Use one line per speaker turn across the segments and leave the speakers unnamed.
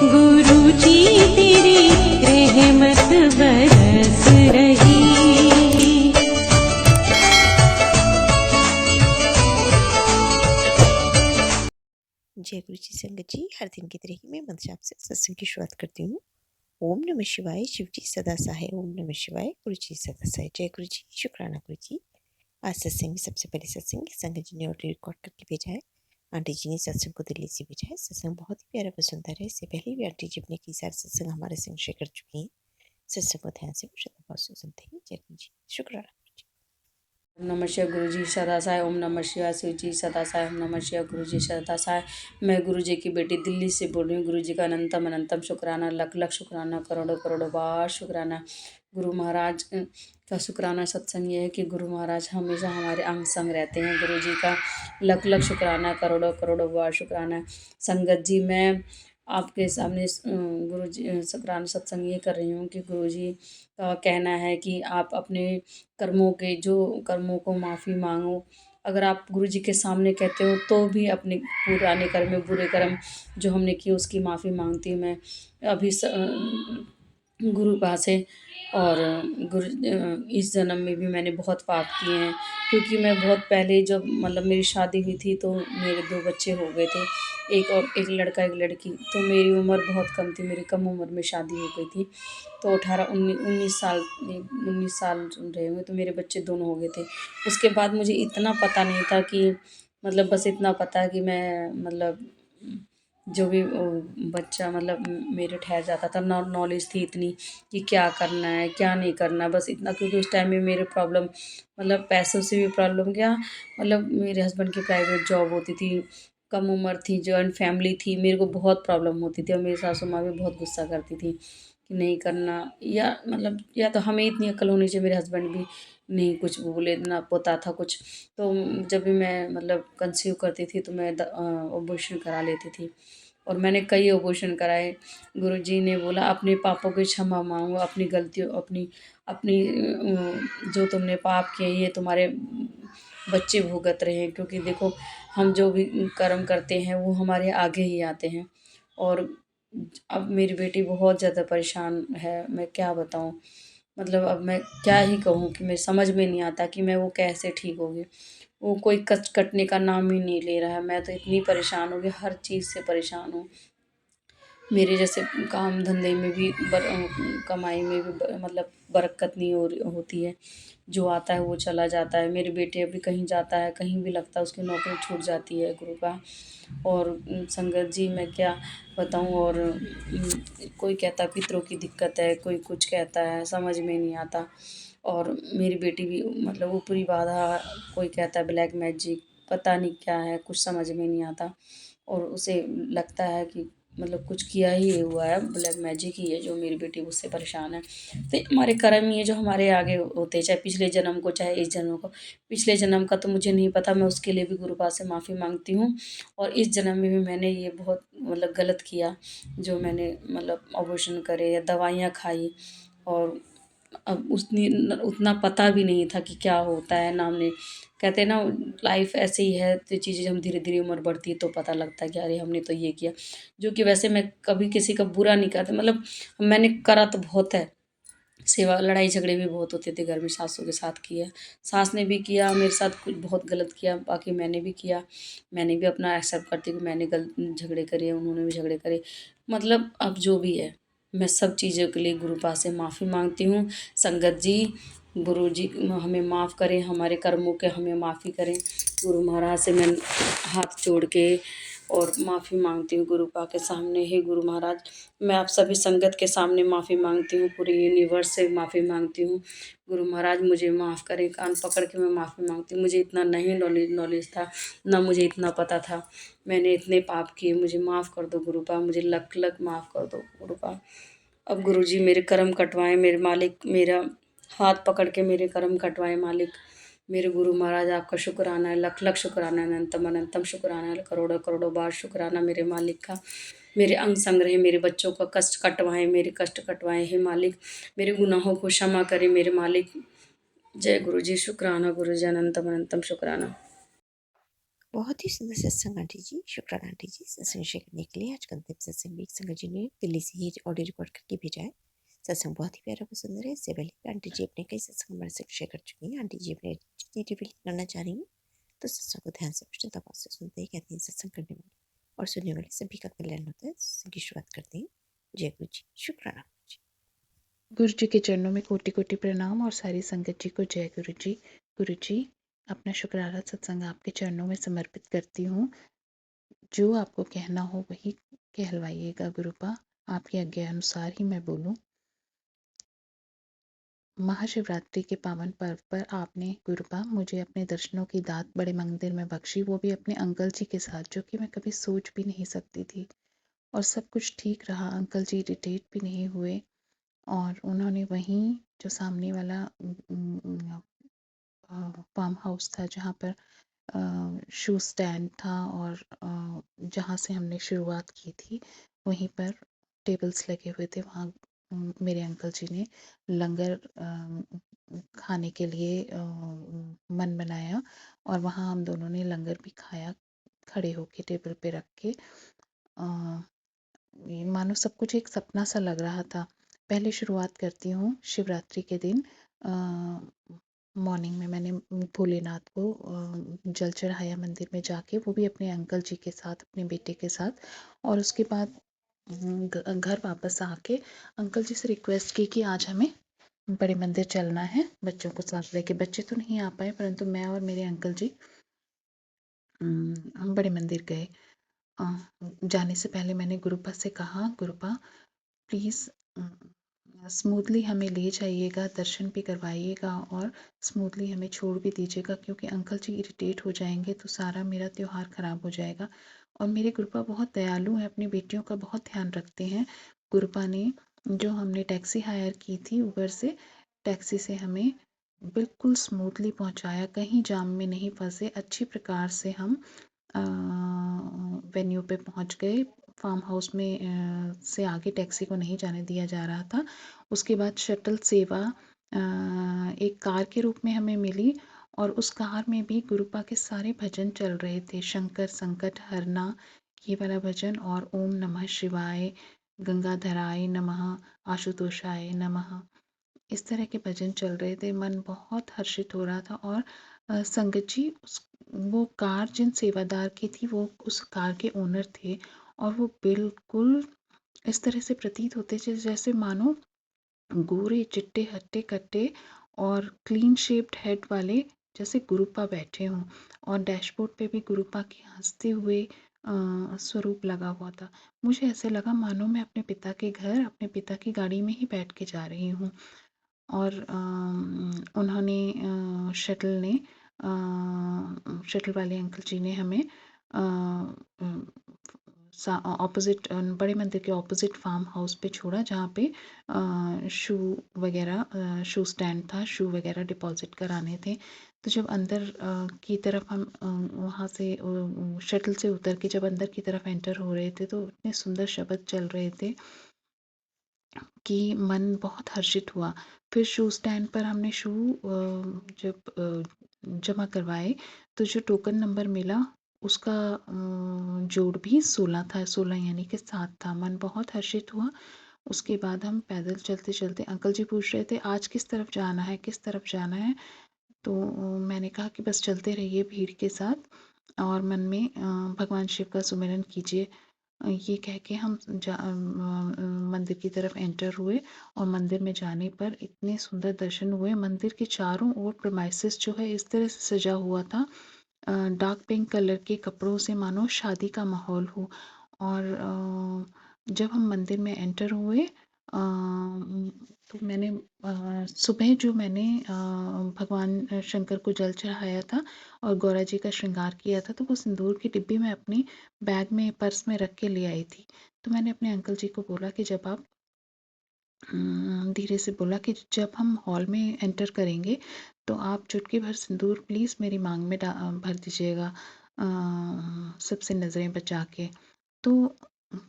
गुरु जी तेरी रहमत बरस रही।
जय गुरु जी संगत जी, हर दिन की तरह ही मैं मंत्र आपसे सत्संग की शुरुआत करती हूँ। ओम नमः शिवाय, शिव जी सदा सहाय। ओम नमः शिवाय, गुरु जी सदा सहाय। जय गुरु जी, शुक्राना गुरु जी। आज सत्संग में सबसे पहले सत्संग संगत जी ने ऑडियो रिकॉर्ड करके भेजा है। आंटी जी ने सत्संग को दिल्ली से भेजा है। सत्संग बहुत ही प्यारा व सुंदर है। इससे पहले भी आंटी जी अपने कई सारे सत्संग हमारे संग शेयर कर चुकी हैं। सत्संग को ध्यान से श्रद्धा भाव से सुनते हैं। जय गुरु जी, शुक्राना।
ओम नमः शिवाय, गुरु जी सदा सहाय। ओम नमः शिवाय, शिव जी सदा सहाय। ओम नमः शिवाय, गुरु जी सदा सहाय। मैं गुरु जी की बेटी दिल्ली से बोल रही हूँ। गुरु जी का अनंतम अनंतम शुक्राना, लख लख शुक्राना, करोड़ों करोड़ों बार शुक्राना। गुरु महाराज का शुक्राना सत्संग ये है कि गुरु महाराज हमेशा हमारे अंग संग रहते हैं। गुरु जी का लख लख शुक्राना, करोड़ों करोड़ों बार शुक्राना। संगत जी, मैं आपके सामने गुरु जी शुक्राना सत्संग ये कर रही हूँ कि गुरु जी का कहना है कि आप अपने कर्मों को माफ़ी मांगो। अगर आप गुरु जी के सामने कहते हो तो भी अपने पुराने कर्म, बुरे कर्म जो हमने किए उसकी माफ़ी मांगती हूँ मैं अभी गुरु पा से। और इस जन्म में भी मैंने बहुत पाप किए हैं, क्योंकि मैं बहुत पहले जब मतलब मेरी शादी हुई थी तो मेरे 2 बच्चे हो गए थे, एक लड़का एक लड़की। तो मेरी उम्र बहुत कम थी, मेरी कम उम्र में शादी हो गई थी। तो 19 साल रहे हुए तो मेरे बच्चे दोनों हो गए थे। उसके बाद मुझे इतना पता नहीं था कि मतलब बस इतना पता है कि मैं मतलब जो भी बच्चा मतलब मेरे ठहर जाता था, नॉलेज थी इतनी कि क्या करना है क्या नहीं करना, बस इतना। क्योंकि उस टाइम में मेरे प्रॉब्लम मतलब पैसों से भी प्रॉब्लम, क्या मतलब मेरे हस्बैंड की प्राइवेट जॉब होती थी, कम उम्र थी, जॉइंट फैमिली थी, मेरे को बहुत प्रॉब्लम होती थी। और मेरी सासू माँ भी बहुत गुस्सा करती थी कि नहीं करना, या मतलब या तो हमें इतनी अक्ल होनी चाहिए, मेरे हस्बैंड भी नहीं कुछ बोले ना पोता था कुछ। तो जब भी मैं मतलब कंसीव करती थी तो मैं ऑपरेशन करा लेती थी, और मैंने कई ऑपरेशन कराए। गुरुजी ने बोला अपने पापों की क्षमा मांगो, अपनी गलतियों अपनी अपनी जो तुमने पाप किए ये तुम्हारे बच्चे भुगत रहे हैं, क्योंकि देखो हम जो भी कर्म करते हैं वो हमारे आगे ही आते हैं। और अब मेरी बेटी बहुत ज़्यादा परेशान है, मैं क्या बताऊँ। मतलब अब मैं क्या ही कहूँ कि मेरे समझ में नहीं आता कि मैं वो कैसे ठीक होगी। वो कोई कष्ट कटने का नाम ही नहीं ले रहा है। मैं तो इतनी परेशान हो गई, हर चीज़ से परेशान हूँ। मेरे जैसे काम धंधे में भी कमाई में भी मतलब बरकत नहीं होती है। जो आता है वो चला जाता है। मेरे बेटे अभी कहीं जाता है, कहीं भी लगता है उसकी नौकरी छूट जाती है गुरु का। और संगत जी मैं क्या बताऊँ। और कोई कहता है पितरों की दिक्कत है, कोई कुछ कहता है, समझ में नहीं आता। और मेरी बेटी भी मतलब ऊपरी बाधा, कोई कहता है ब्लैक मैजिक, पता नहीं क्या है, कुछ समझ में नहीं आता। और उसे लगता है कि मतलब कुछ किया ही हुआ है, ब्लैक मैजिक ही है जो मेरी बेटी उससे परेशान है। तो हमारे कर्म ही है जो हमारे आगे होते हैं, चाहे पिछले जन्म को चाहे इस जन्म को। पिछले जन्म का तो मुझे नहीं पता, मैं उसके लिए भी गुरु पास से माफ़ी मांगती हूँ। और इस जन्म में भी मैंने ये बहुत मतलब गलत किया, जो मैंने मतलब अबॉर्शन करे या दवाइयाँ खाई। और अब उतना पता भी नहीं था कि क्या होता है ना। हमने कहते हैं ना लाइफ ऐसे ही है, तो चीज़ें हम धीरे धीरे उम्र बढ़ती है तो पता लगता है कि अरे हमने तो ये किया। जो कि वैसे मैं कभी किसी का बुरा नहीं करती, मतलब मैंने करा तो बहुत है। सेवा लड़ाई झगड़े भी बहुत होते थे घर में, सासू के साथ किया, सास ने भी किया मेरे साथ कुछ बहुत गलत किया, बाकी मैंने भी किया। मैंने भी अपना एक्सेप्ट करती हूँ कि मैंने गलत झगड़े करे, उन्होंने भी झगड़े करे। मतलब अब जो भी है मैं सब चीज़ों के लिए गुरु पास से माफ़ी मांगती हूँ। संगत जी, गुरु जी हमें माफ़ करें, हमारे कर्मों के हमें माफ़ी करें। गुरु महाराज से मैं हाथ जोड़ के और माफ़ी मांगती हूँ गुरु पा के सामने। हे गुरु महाराज, मैं आप सभी संगत के सामने माफ़ी मांगती हूँ, पूरे यूनिवर्स से माफ़ी मांगती हूँ। गुरु महाराज मुझे माफ़ करें, कान पकड़ के मैं माफ़ी मांगती हूँ। मुझे इतना नहीं नॉलेज था, ना मुझे इतना पता था। मैंने इतने पाप किए, मुझे माफ़ कर दो गुरु पा, मुझे लख लख माफ़ कर दो गुरु पा। अब गुरु जी मेरे कर्म कटवाएं, मेरे मालिक, मेरा हाथ पकड़ के मेरे कर्म कटवाएं मालिक। मेरे गुरु महाराज आपका शुक्राना है, लख लख शुक्राना है, अनंतम अनंतम शुक्राना है, करोड़ों करोड़ों बार शुक्राना मेरे मालिक का। मेरे अंग संग रहे, मेरे बच्चों का कष्ट कटवाएं, मेरे कष्ट कटवाएं हे मालिक। मेरे गुनाहों को क्षमा करें मेरे मालिक। जय गुरु जी, शुक्राना गुरु जी, अनंतम अनंतम शुक्राना।
बहुत ही सुंदर सत्संग आंटी जी, शुक्राना आंटी जी सत्संग शेयर करने के लिए। आज का अंतिम सत्संग भी एक संगत जी ने दिल्ली से ही ऑडियो रिकॉर्ड करके भेजा है। सत्संग बहुत ही प्यारा व सुंदर है। इससे पहले आंटी जी अपने कई सत्संग हमारे साथ शेयर कर चुकी हैं। आंटी जी अपने जितनी रिवील करना चाह रही हैं तो सत्संग को ध्यान से प्रश्नता से सुनते ही कहते हैं सत्संग करने वाले और सुनने वाले सभी का कल्याण होता है। सत्संग की शुरुआत करते हैं। जय गुरु जी, शुक्राना गुरु जी।
गुरु जी के चरणों में कोटि कोटि प्रणाम और सारी संगत जी को जय गुरु जी। गुरु जी, अपना शुक्राना सत्संग आपके चरणों में समर्पित करती हूँ। जो आपको कहना हो वही कहलवाइएगा गुरुपा, आपकी आज्ञा अनुसार ही मैं बोलूँ। महाशिवरात्रि के पावन पर्व पर आपने गुरुपा मुझे अपने दर्शनों की दात बड़े मंदिर में बख्शी, वो भी अपने अंकल जी के साथ, जो कि मैं कभी सोच भी नहीं सकती थी। और सब कुछ ठीक रहा, अंकल जी इरिटेट भी नहीं हुए और उन्होंने वहीं जो सामने वाला फार्म हाउस था जहाँ पर शू स्टैंड था और जहाँ से हमने शुरुआत की थी वहीं पर टेबल्स लगे हुए थे। वहाँ मेरे अंकल जी ने लंगर खाने के लिए मन बनाया और वहाँ हम दोनों ने लंगर भी खाया, खड़े होके टेबल पे रख के। ये मानो सब कुछ एक सपना सा लग रहा था। पहले शुरुआत करती हूँ शिवरात्रि के दिन। मॉर्निंग में मैंने भोलेनाथ को जल चढ़ाया मंदिर में जाके, वो भी अपने अंकल जी के साथ, अपने बेटे के साथ। और उसके बाद घर वापस आके अंकल जी से रिक्वेस्ट की कि आज हमें बड़े मंदिर चलना है, बच्चों को साथ लेके। बच्चे तो नहीं आ पाए परंतु मैं और मेरे अंकल जी हम बड़े मंदिर गए। जाने से पहले मैंने गुरुपा से कहा, गुरुपा प्लीज़ स्मूथली हमें ले जाइएगा, दर्शन भी करवाइएगा और स्मूथली हमें छोड़ भी दीजिएगा, क्योंकि अंकल जी इरिटेट हो जाएंगे तो सारा मेरा त्यौहार ख़राब हो जाएगा। और मेरे गुरुपा बहुत दयालु हैं, अपनी बेटियों का बहुत ध्यान रखते हैं। गुरुपा ने जो हमने टैक्सी हायर की थी ऊबर से, टैक्सी से हमें बिल्कुल स्मूथली पहुंचाया, कहीं जाम में नहीं फंसे। अच्छी प्रकार से हम वेन्यू पे पहुंच गए। फार्म हाउस में से आगे टैक्सी को नहीं जाने दिया जा रहा था। उसके बाद शटल सेवा एक कार के रूप में हमें मिली और उस कार में भी गुरुपा के सारे भजन चल रहे थे। शंकर संकट हरना ये वाला भजन और ओम नमः शिवाय, गंगाधराय नमः, आशुतोषाय नमः, इस तरह के भजन चल रहे थे। मन बहुत हर्षित हो रहा था। और संगत जी वो कार जिन सेवादार की थी वो उस कार के ओनर थे और वो बिल्कुल इस तरह से प्रतीत होते थे जैसे मानो गोरे चिट्टे हट्टे कट्टे और क्लीन शेप्ड हेड वाले, जैसे गुरुपा बैठे हों। और डैशबोर्ड पे भी गुरुपा के हंसते हुए स्वरूप लगा हुआ था। मुझे ऐसे लगा मानो मैं अपने पिता के घर, अपने पिता की गाड़ी में ही बैठ के जा रही हूँ। और उन्होंने शटल वाले अंकल जी ने हमें ऑपोजिट बड़े मंदिर के ऑपोजिट फार्म हाउस पे छोड़ा, जहाँ पे शू वगैरह शू स्टैंड था, शू वगैरह डिपॉजिट कराने थे। तो जब अंदर की तरफ हम वहाँ से शटल से उतर के जब अंदर की तरफ एंटर हो रहे थे तो इतने सुंदर शब्द चल रहे थे कि मन बहुत हर्षित हुआ। फिर शू स्टैंड पर हमने शू जब जमा करवाए तो जो टोकन नंबर मिला उसका जोड़ भी 16 था, 16 यानी कि 7 था। मन बहुत हर्षित हुआ। उसके बाद हम पैदल चलते चलते, अंकल जी पूछ रहे थे आज किस तरफ जाना है, किस तरफ जाना है। तो मैंने कहा कि बस चलते रहिए भीड़ के साथ और मन में भगवान शिव का सुमिरन कीजिए। ये कह के हम मंदिर की तरफ एंटर हुए और मंदिर में जाने पर इतने सुंदर दर्शन हुए। मंदिर के चारों ओर प्रेमाइसेस जो है इस तरह से सजा हुआ था, डार्क पिंक कलर के कपड़ों से मानो शादी का माहौल हो। और जब हम मंदिर में एंटर हुए तो मैंने सुबह जो मैंने भगवान शंकर को जल चढ़ाया था और गौरा जी का श्रृंगार किया था तो वो सिंदूर की डिब्बी में अपनी बैग में पर्स में रख के ले आई थी। तो मैंने अपने अंकल जी को बोला कि जब आप धीरे से बोला कि जब हम हॉल में एंटर करेंगे तो आप चुटकी भर सिंदूर प्लीज़ मेरी मांग में भर दीजिएगा, सबसे नज़रें बचा के। तो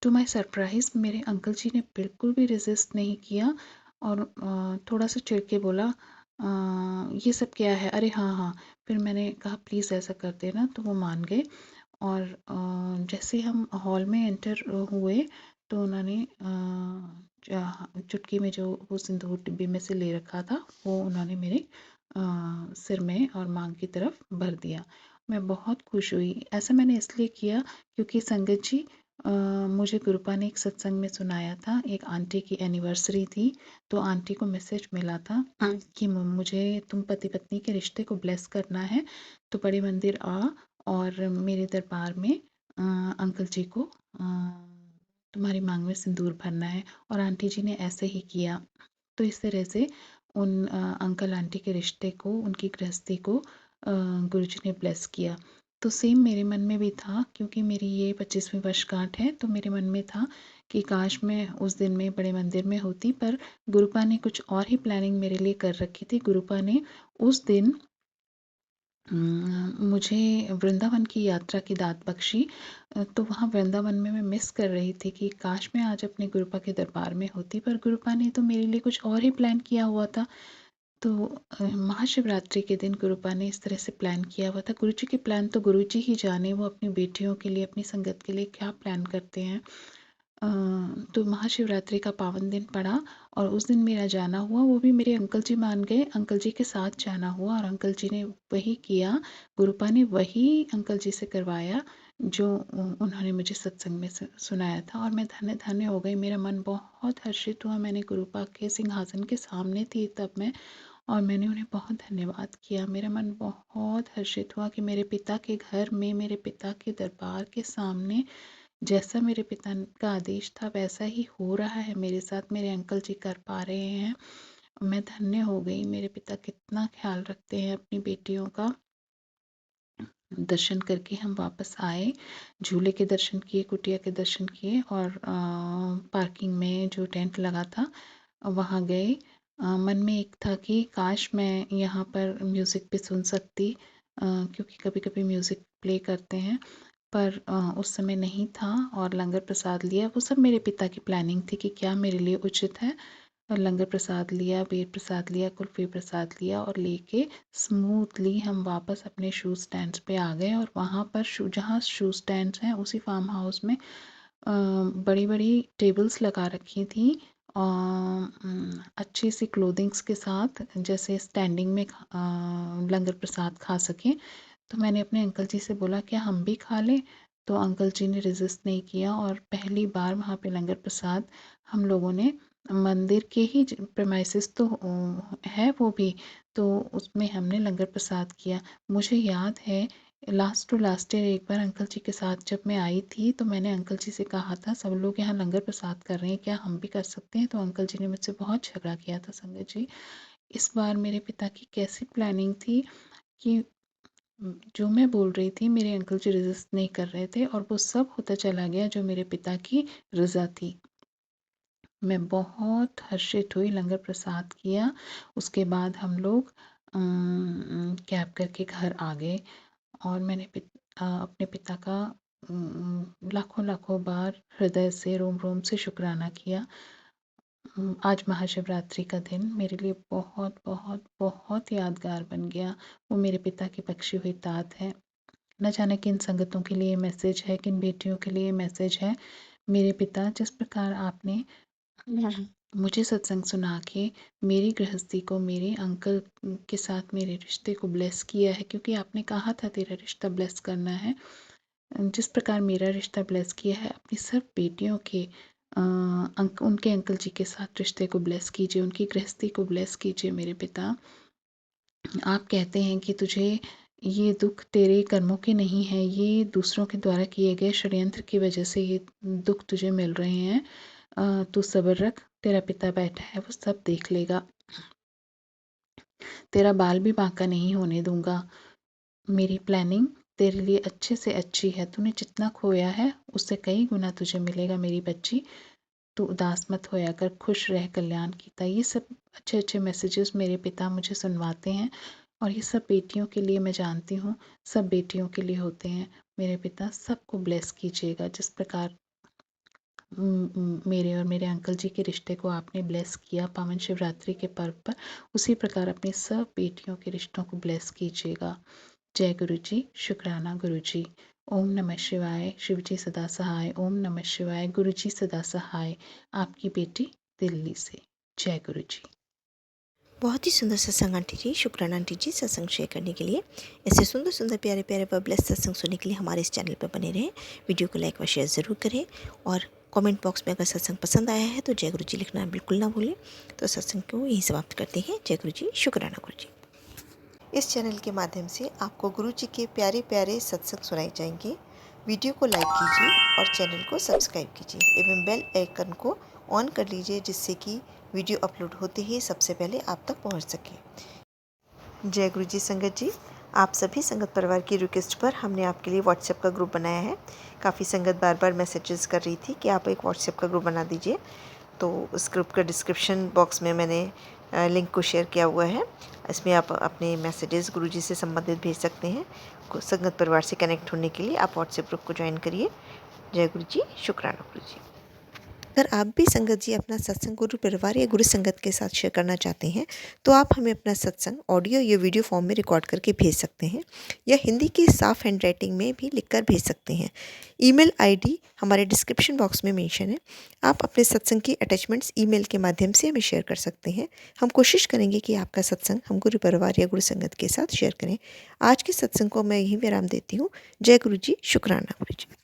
टू माय सरप्राइज़ मेरे अंकल जी ने बिल्कुल भी रेजिस्ट नहीं किया और थोड़ा सा चिढ़ के बोला ये सब क्या है? अरे हाँ, हाँ। फिर मैंने कहा प्लीज़ ऐसा कर देना, तो वो मान गए। और जैसे हम हॉल में एंटर हुए तो उन्होंने चुटकी में जो वो सिंदूर डिब्बे में से ले रखा था वो उन्होंने मेरे सिर में और मांग की तरफ भर दिया। मैं बहुत खुश हुई। ऐसा मैंने इसलिए किया क्योंकि संगत जी, मुझे गुरुपा ने एक सत्संग में सुनाया था, एक आंटी की एनिवर्सरी थी, तो आंटी को मैसेज मिला था कि मुझे तुम पति पत्नी के रिश्ते को ब्लेस करना है, तो बड़े मंदिर आ और मेरे दरबार में अंकल जी को तुम्हारी मांग में सिंदूर भरना है। और आंटी जी ने ऐसे ही किया। तो इस तरह से उन अंकल आंटी के रिश्ते को, उनकी गृहस्थी को गुरुजी ने ब्लेस किया। तो सेम मेरे मन में भी था, क्योंकि मेरी ये 25वीं वर्षगांठ है, तो मेरे मन में था कि काश मैं उस दिन में बड़े मंदिर में होती। पर गुरुपा ने कुछ और ही प्लानिंग मेरे लिए कर रखी थी। गुरुपा ने उस दिन मुझे वृंदावन की यात्रा की दात बख्शी। तो वहाँ वृंदावन में मैं मिस कर रही थी कि काश मैं आज अपने गुरुपा के दरबार में होती, पर गुरुपा ने तो मेरे लिए कुछ और ही प्लान किया हुआ था। तो महाशिवरात्रि के दिन गुरुपा ने इस तरह से प्लान किया हुआ था। गुरुजी के प्लान तो गुरुजी ही जाने, वो अपनी बेटियों के लिए, अपनी संगत के लिए क्या प्लान करते हैं। तो महाशिवरात्रि का पावन दिन पड़ा और उस दिन मेरा जाना हुआ। वो भी मेरे अंकल जी मान गए, अंकल जी के साथ जाना हुआ और अंकल जी ने वही किया। गुरुपा ने वही अंकल जी से करवाया जो उन्होंने मुझे सत्संग में सुनाया था, और मैं धन्य धन्य हो गई। मेरा मन बहुत हर्षित हुआ। मैंने गुरुपा के सिंहासन के सामने थी तब मैं, और मैंने उन्हें बहुत धन्यवाद किया। मेरा मन बहुत हर्षित हुआ कि मेरे पिता के घर में, मेरे पिता के दरबार के सामने जैसा मेरे पिता का आदेश था वैसा ही हो रहा है मेरे साथ, मेरे अंकल जी कर पा रहे हैं। मैं धन्य हो गई। मेरे पिता कितना ख्याल रखते हैं अपनी बेटियों का। दर्शन करके हम वापस आए, झूले के दर्शन किए, कुटिया के दर्शन किए, और पार्किंग में जो टेंट लगा था वहाँ गए। मन में एक था कि काश मैं यहाँ पर म्यूज़िक भी सुन सकती, क्योंकि कभी कभी म्यूज़िक प्ले करते हैं, पर उस समय नहीं था। और लंगर प्रसाद लिया। वो सब मेरे पिता की प्लानिंग थी कि क्या मेरे लिए उचित है। और लंगर प्रसाद लिया, बेर प्रसाद लिया, कुल्फ़ी प्रसाद लिया, और लेके स्मूथली हम वापस अपने शू स्टैंड्स पे आ गए। और वहाँ पर जहाँ शू स्टैंड्स हैं उसी फार्म हाउस में बड़ी बड़ी टेबल्स लगा रखी थी, अच्छी सी क्लोथिंग्स के साथ, जैसे स्टैंडिंग में लंगर प्रसाद खा सकें। तो मैंने अपने अंकल जी से बोला क्या हम भी खा लें। तो अंकल जी ने रेजिस्ट नहीं किया, और पहली बार वहाँ पे लंगर प्रसाद हम लोगों ने मंदिर के ही प्रेमाइसेस तो है वो भी, तो उसमें हमने लंगर प्रसाद किया। मुझे याद है लास्ट टू लास्ट ईयर एक बार अंकल जी के साथ जब मैं आई थी, तो मैंने अंकल जी से कहा था सब लोग यहाँ लंगर प्रसाद कर रहे हैं, क्या हम भी कर सकते हैं। तो अंकल जी ने मुझसे बहुत झगड़ा किया था संगत जी। इस बार मेरे पिता की कैसी प्लानिंग थी कि जो मैं बोल रही थी मेरे अंकल जी रेजिस्ट नहीं कर रहे थे, और वो सब होता चला गया जो मेरे पिता की रज़ा थी। मैं बहुत हर्षित हुई, लंगर प्रसाद किया। उसके बाद हम लोग कैब करके घर आ गए, और मैंने अपने पिता का लाखों लाखों बार हृदय से, रोम रोम से शुक्राना किया। आज महाशिवरात्रि का दिन मेरे लिए बहुत बहुत बहुत यादगार बन गया। वो मेरे पिता की बख्शी हुई दात है। न जाने किन संगतों के लिए मैसेज है, किन बेटियों के लिए मैसेज है। मेरे पिता, जिस प्रकार आपने मुझे सत्संग सुना के मेरी गृहस्थी को, मेरे अंकल के साथ मेरे रिश्ते को ब्लेस किया है, क्योंकि आपने कहा था तेरा रिश्ता ब्लेस करना है, जिस प्रकार मेरा रिश्ता ब्लेस किया है, अपनी सब बेटियों के उनके अंकल जी के साथ रिश्ते को ब्लेस कीजिए, उनकी गृहस्थी को ब्लेस कीजिए। मेरे पिता, आप कहते हैं कि तुझे ये दुख तेरे कर्मों के नहीं है, ये दूसरों के द्वारा किए गए षड्यंत्र की वजह से ये दुख तुझे मिल रहे हैं। तू सब्र रख, तेरा पिता बैठा है, वो सब देख लेगा। तेरा बाल भी बांका नहीं होने दूंगा। मेरी प्लानिंग तेरे लिए अच्छे से अच्छी है। तूने जितना खोया है उससे कई गुना तुझे मिलेगा मेरी बच्ची। तू उदास मत होया कर, खुश रह, कल्याण कीता। ये सब अच्छे अच्छे मैसेजेस मेरे पिता मुझे सुनवाते हैं, और ये सब बेटियों के लिए मैं जानती हूँ, सब बेटियों के लिए होते हैं। मेरे पिता सबको ब्लेस कीजिएगा, जिस प्रकार मेरे और मेरे अंकल जी के रिश्ते को आपने ब्लेस किया पावन शिवरात्रि के पर्व पर, उसी प्रकार अपनी सब बेटियों के रिश्तों को ब्लेस कीजिएगा। जय गुरु जी। शुक्राना गुरु जी। ओम नमः शिवाय। शिव जी सदा सहाय। ओम नमः शिवाय। गुरु जी सदा सहाय। आपकी बेटी दिल्ली से। जय गुरु जी।
बहुत ही सुंदर सत्संग आंटी जी। शुक्राना आंटी जी सत्संग शेयर करने के लिए। ऐसे सुंदर सुंदर प्यारे प्यारे व ब्लेस सत्संग सुनने के लिए हमारे इस चैनल पर बने रहें। वीडियो को लाइक व शेयर ज़रूर करें और कमेंट बॉक्स में अगर सत्संग पसंद आया है तो जय गुरु जी लिखना बिल्कुल ना भूलें। तो सत्संग को यहीं समाप्त करते हैं। जय गुरु जी। शुक्राना गुरु जी। इस चैनल के माध्यम से आपको गुरु जी के प्यारे प्यारे सत्संग सुनाए जाएंगे। वीडियो को लाइक कीजिए और चैनल को सब्सक्राइब कीजिए एवं बेल आइकन को ऑन कर लीजिए, जिससे कि वीडियो अपलोड होते ही सबसे पहले आप तक पहुंच सके। जय गुरु जी संगत जी। आप सभी संगत परिवार की रिक्वेस्ट पर हमने आपके लिए व्हाट्सएप का ग्रुप बनाया है। काफ़ी संगत बार बार मैसेजेस कर रही थी कि आप एक व्हाट्सएप का ग्रुप बना दीजिए, तो उस ग्रुप का डिस्क्रिप्शन बॉक्स में मैंने लिंक को शेयर किया हुआ है। इसमें आप अपने मैसेजेस गुरुजी से संबंधित भेज सकते हैं। संगत परिवार से कनेक्ट होने के लिए आप व्हाट्सएप ग्रुप को ज्वाइन करिए। जय गुरु जी। शुक्राना गुरु जी। अगर आप भी संगत जी अपना सत्संग गुरु परिवार या गुरु संगत के साथ शेयर करना चाहते हैं तो आप हमें अपना सत्संग ऑडियो या वीडियो फॉर्म में रिकॉर्ड करके भेज सकते हैं, या हिंदी की साफ हैंड राइटिंग में भी लिखकर भेज सकते हैं। ईमेल आईडी हमारे डिस्क्रिप्शन बॉक्स में मेंशन है। आप अपने सत्संग की अटैचमेंट्स ईमेल के माध्यम से हमें शेयर कर सकते हैं। हम कोशिश करेंगे कि आपका सत्संग हम गुरु परिवार या गुरु संगत के साथ शेयर करें। आज के सत्संग को मैं यहीं विराम देती हूँ। जय गुरु जी। शुक्राना गुरु जी।